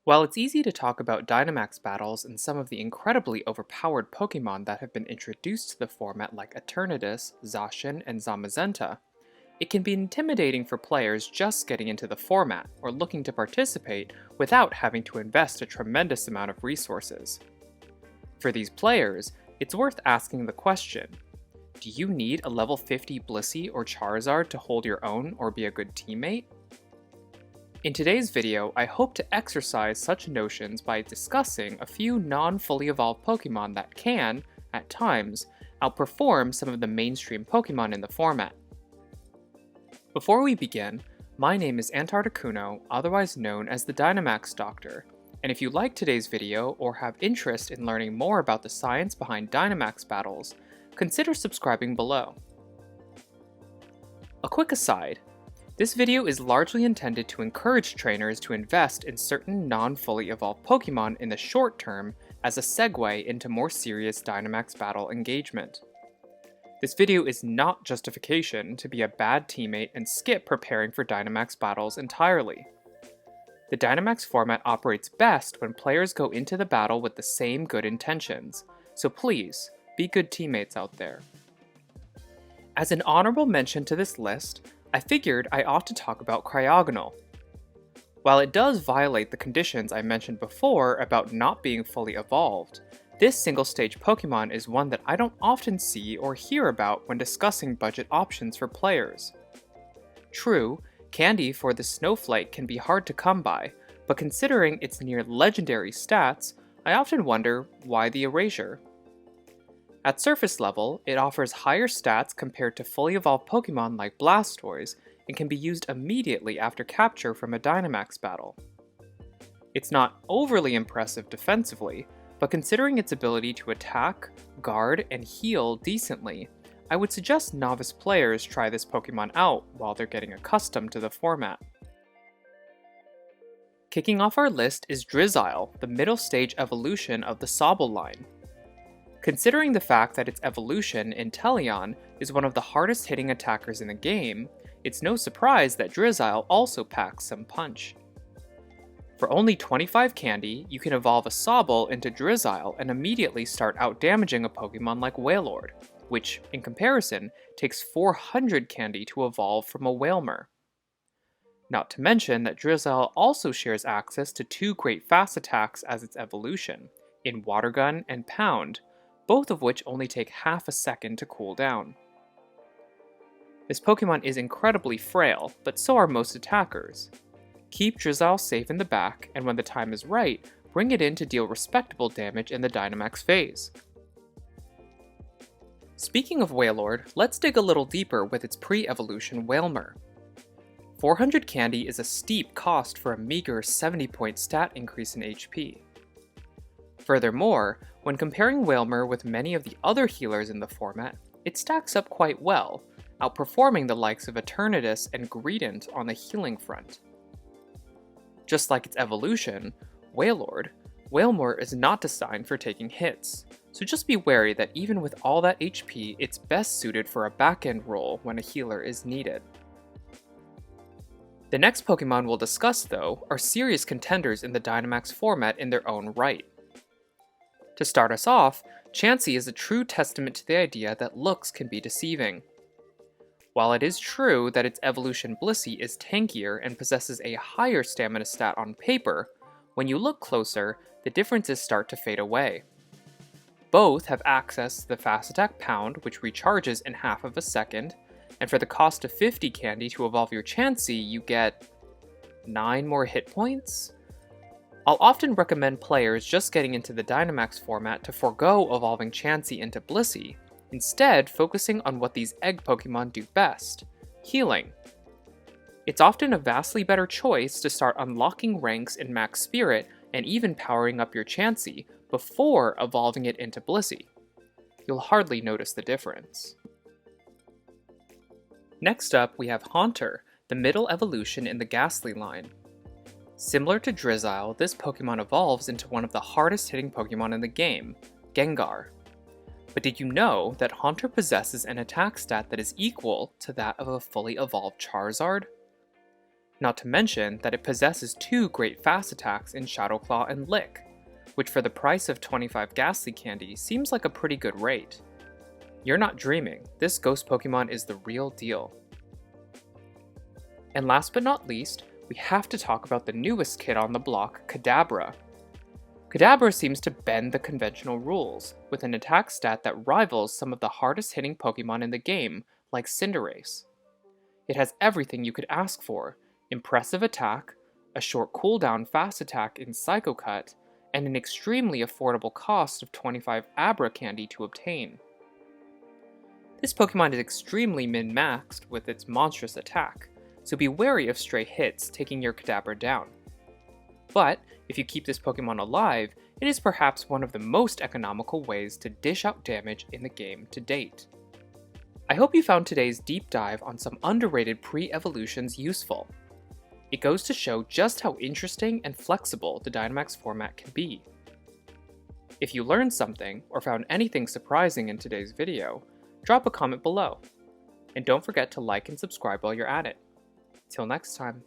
While it's easy to talk about Dynamax battles and some of the incredibly overpowered Pokemon that have been introduced to the format like Eternatus, Zacian, and Zamazenta, it can be intimidating for players just getting into the format or looking to participate without having to invest a tremendous amount of resources. For these players, it's worth asking the question, do you need a level 50 Blissey or Charizard to hold your own or be a good teammate? In today's video, I hope to exercise such notions by discussing a few non-fully evolved Pokemon that can, at times, outperform some of the mainstream Pokemon in the format. Before we begin, my name is Antarcticuno, otherwise known as the Dynamax Doctor, and if you like today's video or have interest in learning more about the science behind Dynamax battles, consider subscribing below. A quick aside, this video is largely intended to encourage trainers to invest in certain non-fully evolved Pokemon in the short term as a segue into more serious Dynamax battle engagement. This video is not justification to be a bad teammate and skip preparing for Dynamax battles entirely. The Dynamax format operates best when players go into the battle with the same good intentions, so please, be good teammates out there. As an honorable mention to this list, I figured I ought to talk about Cryogonal. While it does violate the conditions I mentioned before about not being fully evolved, this single-stage Pokemon is one that I don't often see or hear about when discussing budget options for players. True, candy for the Snowflake can be hard to come by, but considering its near legendary stats, I often wonder why the erasure. At surface level, it offers higher stats compared to fully evolved Pokemon like Blastoise and can be used immediately after capture from a Dynamax battle. It's not overly impressive defensively, but considering its ability to attack, guard, and heal decently, I would suggest novice players try this Pokemon out while they're getting accustomed to the format. Kicking off our list is Drizzile, the middle stage evolution of the Sobble line. Considering the fact that its evolution, Inteleon, is one of the hardest hitting attackers in the game, it's no surprise that Drizzile also packs some punch. For only 25 candy, you can evolve a Sobble into Drizzile and immediately start outdamaging a Pokemon like Wailord, which, in comparison, takes 400 candy to evolve from a Wailmer. Not to mention that Drizzile also shares access to two great fast attacks as its evolution, in Water Gun and Pound, both of which only take half a second to cool down. This Pokemon is incredibly frail, but so are most attackers. Keep Drizzile safe in the back, and when the time is right, bring it in to deal respectable damage in the Dynamax phase. Speaking of Wailord, let's dig a little deeper with its pre-evolution Wailmer. 400 candy is a steep cost for a meager 70-point stat increase in HP. Furthermore, when comparing Wailmer with many of the other healers in the format, it stacks up quite well, outperforming the likes of Eternatus and Greedent on the healing front. Just like its evolution, Wailmer is not designed for taking hits, so just be wary that even with all that HP, it's best suited for a back-end role when a healer is needed. The next Pokemon we'll discuss, though, are serious contenders in the Dynamax format in their own right. To start us off, Chansey is a true testament to the idea that looks can be deceiving. While it is true that its evolution Blissey is tankier and possesses a higher stamina stat on paper, when you look closer, the differences start to fade away. Both have access to the Fast Attack Pound, which recharges in half of a second, and for the cost of 50 candy to evolve your Chansey, you get 9 more hit points? I'll often recommend players just getting into the Dynamax format to forego evolving Chansey into Blissey, instead focusing on what these egg Pokemon do best, healing. It's often a vastly better choice to start unlocking ranks in Max Spirit and even powering up your Chansey before evolving it into Blissey. You'll hardly notice the difference. Next up, we have Haunter, the middle evolution in the Ghastly line. Similar to Drizzile, this Pokemon evolves into one of the hardest hitting Pokemon in the game, Gengar. But did you know that Haunter possesses an attack stat that is equal to that of a fully evolved Charizard? Not to mention that it possesses 2 great fast attacks in Shadow Claw and Lick, which for the price of 25 Ghastly Candy seems like a pretty good rate. You're not dreaming, this ghost Pokemon is the real deal. And last but not least, we have to talk about the newest kid on the block, Kadabra. Kadabra seems to bend the conventional rules, with an attack stat that rivals some of the hardest hitting Pokemon in the game, like Cinderace. It has everything you could ask for: impressive attack, a short cooldown fast attack in Psycho Cut, and an extremely affordable cost of 25 Abra Candy to obtain. This Pokemon is extremely min-maxed with its monstrous attack, so be wary of stray hits taking your Kadabra down. But, if you keep this Pokemon alive, it is perhaps one of the most economical ways to dish out damage in the game to date. I hope you found today's deep dive on some underrated pre-evolutions useful. It goes to show just how interesting and flexible the Dynamax format can be. If you learned something, or found anything surprising in today's video, drop a comment below. And don't forget to like and subscribe while you're at it. Till next time.